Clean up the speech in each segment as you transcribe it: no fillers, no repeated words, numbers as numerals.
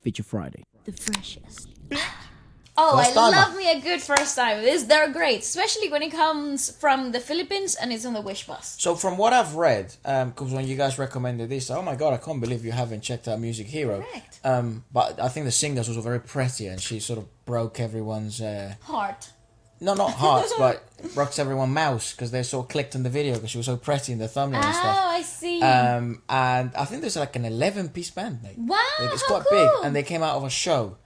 Feature Friday. The freshest. Oh, First I timer. love me a good first time. They're great, especially when it comes from the Philippines and it's on the Wish bus. So from what I've read, because when you guys recommended this, oh my god, I can't believe you haven't checked out Music Hero. Correct. But I think the singer's also very pretty, and she sort of broke everyone's Heart. no, not hearts, but broke everyone's mouse because they sort of clicked on the video because she was so pretty in the thumbnail and stuff. Oh, I see. And I think there's like an 11-piece band, mate. Wow, It's how quite big, cool. and they came out of a show.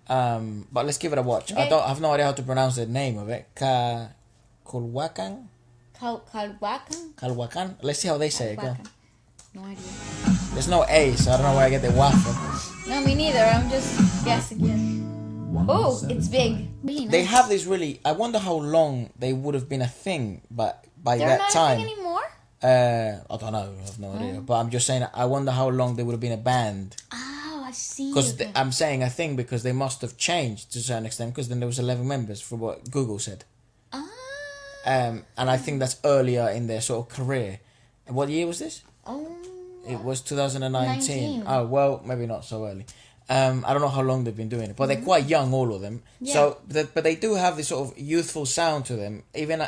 But let's give it a watch. Okay. I have no idea how to pronounce the name of it. KLWKN? KLWKN? Let's see how they say it. Go. No idea. There's no A, so I don't know where I get the wa from. No, me neither. I'm just guessing it. Oh, it's big. Really nice. They have this really. I wonder how long they would have been a thing, but by They're that not time. a thing anymore? I don't know. I have no idea. But I'm just saying. I wonder how long they would have been a band. Oh, I see. Because I'm saying a thing because they must have changed to a certain extent. Because then there was 11 members, from what Google said. Ah. And I think that's earlier in their sort of career. And what year was this? Oh. It was 2019. 19. Oh, well, maybe not so early. I don't know how long they've been doing it, but they're quite young, all of them. Yeah. So, but they do have this sort of youthful sound to them, even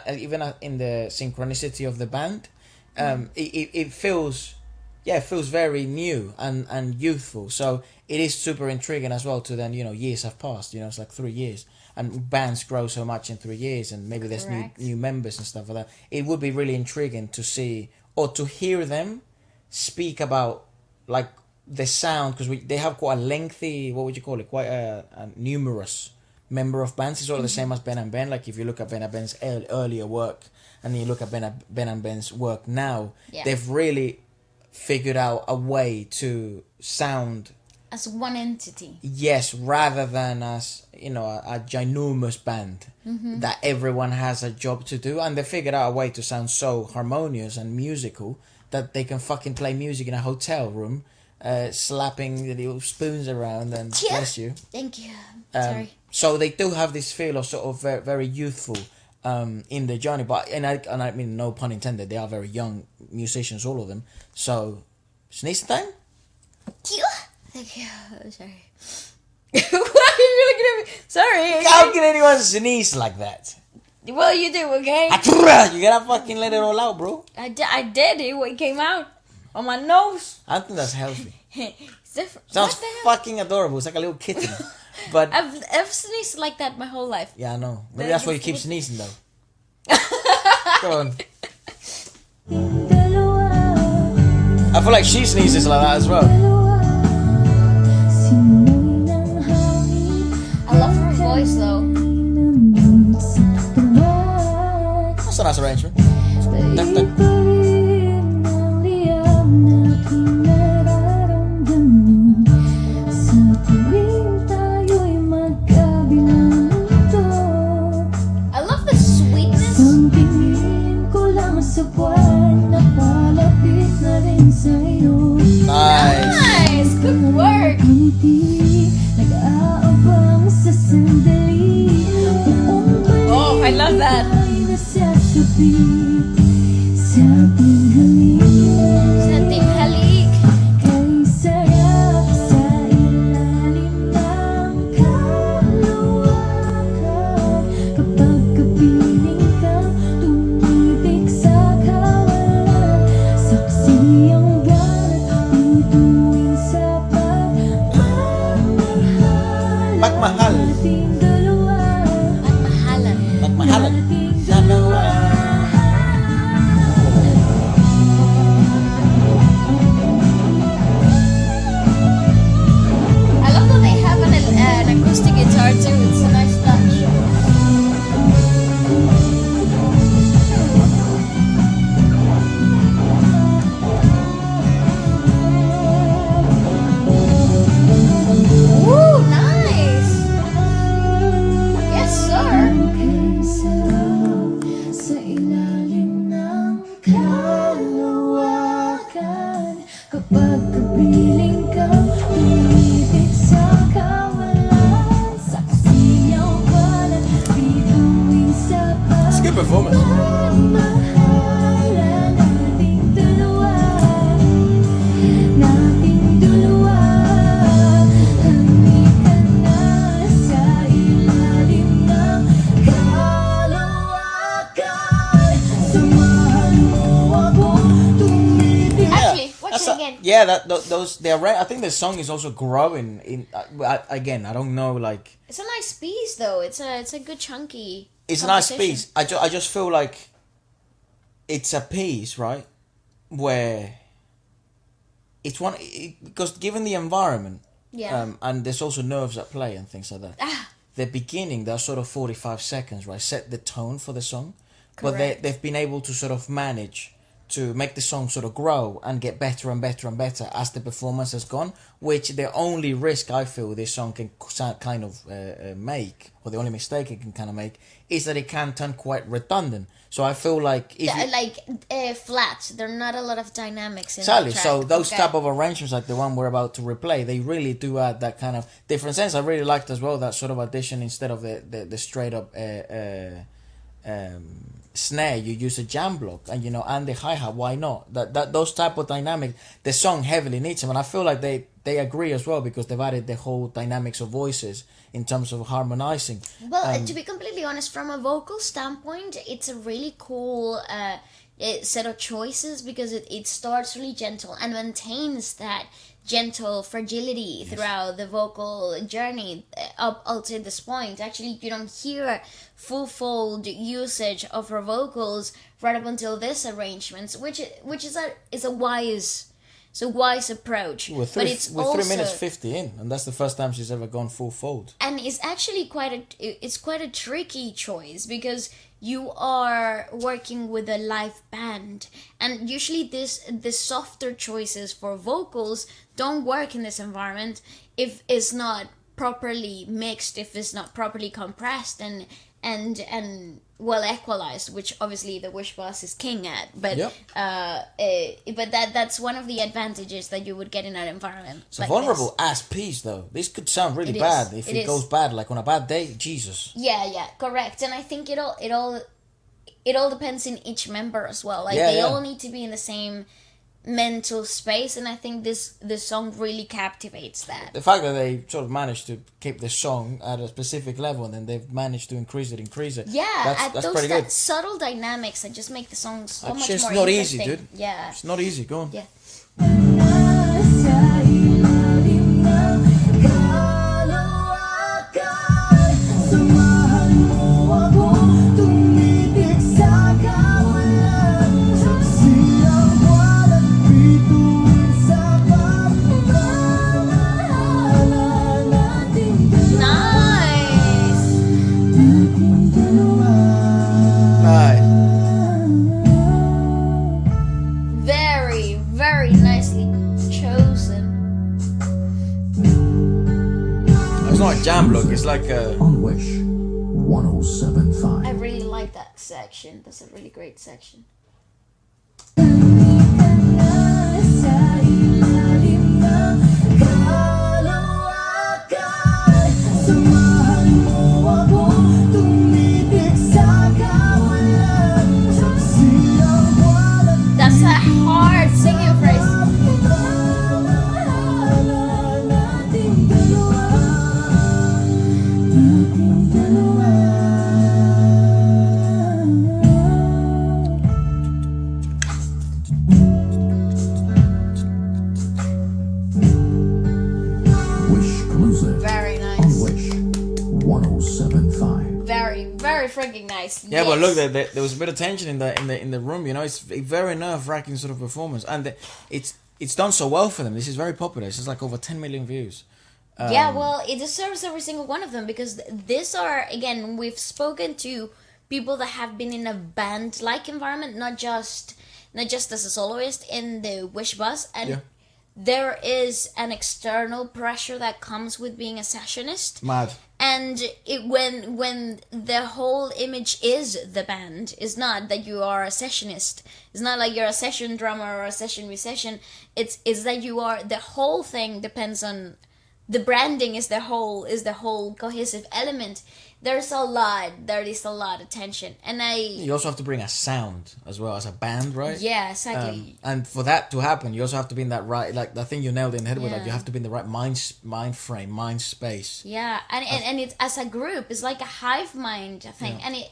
in the synchronicity of the band. It feels, it feels very new and youthful. So it is super intriguing as well. To then, years have passed. It's like 3 years, and bands grow so much in 3 years, and maybe there's Correct. new members and stuff like that. It would be really intriguing to see or to hear them speak about like the sound, because they have quite a lengthy, what would you call it, quite a numerous member of bands. It's all the same as Ben&amp. Like if you look at Ben&amp's earlier work and then you look at Ben&amp's work now, Yeah. they've really figured out a way to sound, As one entity. yes, rather than as a ginormous band that everyone has a job to do, and they figured out a way to sound so harmonious and musical that they can fucking play music in a hotel room, slapping the little spoons around, and Yeah. bless you. Thank you. Sorry. So they do have this feel of sort of very, very youthful in their journey, but and I mean no pun intended, they are very young musicians, all of them. So sneeze time. Thank you. Sorry. Why are you looking at me? Sorry. How can anyone sneeze like that? Well, you do, okay? You gotta fucking let it all out, bro. I did it when it came out. On my nose. I think that's healthy. It's different. Sounds What the hell? fucking adorable. It's like a little kitten. But I've sneezed like that my whole life. yeah, I know. Maybe that's why you keep sneezing though. Go on. I feel like she sneezes like that as well. I love her voice though. That's a nice arrangement. Duck, duck. I love the sweetness. Nice. Nice. Good work. Oh, I love that. Sating halik. Magmahal. Mahalan. Magmahalan. Dalawa. I love that they have an acoustic guitar too. It's a nice touch. Ooh, nice. Yes, sir. yeah, I think the song is also growing. Again, I don't know, like It's a nice piece, though. It's a good chunky. it's a nice composition. piece. I just feel like it's a piece, right, where it's because given the environment, Yeah. and there's also nerves at play and things like that. The beginning, they're sort of 45 seconds, right, set the tone for the song, but Correct. they've been able to sort of manage to make the song sort of grow and get better and better and better as the performance has gone, which the only risk I feel this song can kind of make, or the only mistake it can kind of make, is that it can turn quite redundant. So I feel like Flat. There are not a lot of dynamics in exactly. the track. So those Okay. type of arrangements, like the one we're about to replay, they really do add that kind of different sense. I really liked as well that sort of addition instead of the straight up snare, you use a jam block, and and the hi-hat. Why not? That those type of dynamics, the song heavily needs them, and I feel like they agree as well, because they've added the whole dynamics of voices in terms of harmonizing. Well, to be completely honest, from a vocal standpoint, it's a really cool set of choices, because it starts really gentle and maintains that gentle fragility throughout the vocal journey up until this point. Actually, you don't hear full-fold usage of her vocals right up until this arrangement, which is a wise approach. We're but it's also 3 minutes 50 in, and that's the first time she's ever gone full fold. and it's actually quite a tricky choice, because you are working with a live band, and usually the softer choices for vocals don't work in this environment if it's not properly mixed, if it's not properly compressed and well equalized, which obviously the Wish Boss is king at. But Yep. but that's one of the advantages that you would get in an environment. It's a like vulnerable this. ass piece, though. This could sound really It is. bad if It it is. goes bad, like on a bad day. Jesus. Yeah, correct. And I think it all depends in each member as well. Like Yeah, they yeah. all need to be in the same mental space, and I think this song really captivates that. The fact that they sort of managed to keep the song at a specific level, and then they've managed to increase it. Yeah, that's pretty that good. subtle dynamics that just make the song so It's much just more not interesting. easy, dude. Yeah. It's not easy. Go on. Yeah. Nice. Right. Very, very nicely chosen. It's not a jam block. It's like a. On Wish 1075. I really like that section. That's a really great section. That's a hard singing phrase. Wish exclusive. Very On nice. Wish 1075. Very, very freaking nice. Yeah, Yes. but look, there was a bit of tension in the room. It's a very nerve-wracking sort of performance, and it's done so well for them. This is very popular. It's like over 10 million views. Yeah, well, it deserves every single one of them, because these are, again, we've spoken to people that have been in a band-like environment, not just as a soloist in the Wish Bus, and Yeah. there is an external pressure that comes with being a sessionist. Mad. And when the whole image is the band, it's not that you are a sessionist. It's not like you're a session drummer or a session musician. It's that you are, the whole thing depends on the branding, is the whole cohesive element. There is a lot of tension, and You also have to bring a sound as well as a band, right? yeah, exactly. And for that to happen, you also have to be in that right, like I think you nailed it in the head with, like Yeah. you have to be in the right mind frame, mind space. Yeah, and it's as a group, it's like a hive mind thing, Yeah.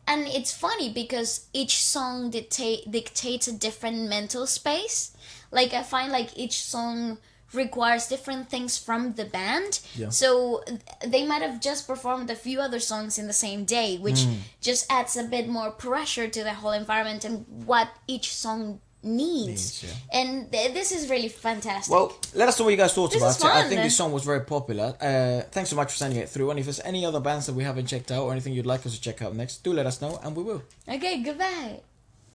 and it's funny because each song dictates a different mental space. Like I find like each song requires different things from the band. Yeah. So they might have just performed a few other songs in the same day, which just adds a bit more pressure to the whole environment and what each song needs. And this is really fantastic. Well, let us know what you guys thought This about is it. I fun. think this song was very popular. Thanks so much for sending it through. And if there's any other bands that we haven't checked out or anything you'd like us to check out next, do let us know and we will. Okay, goodbye.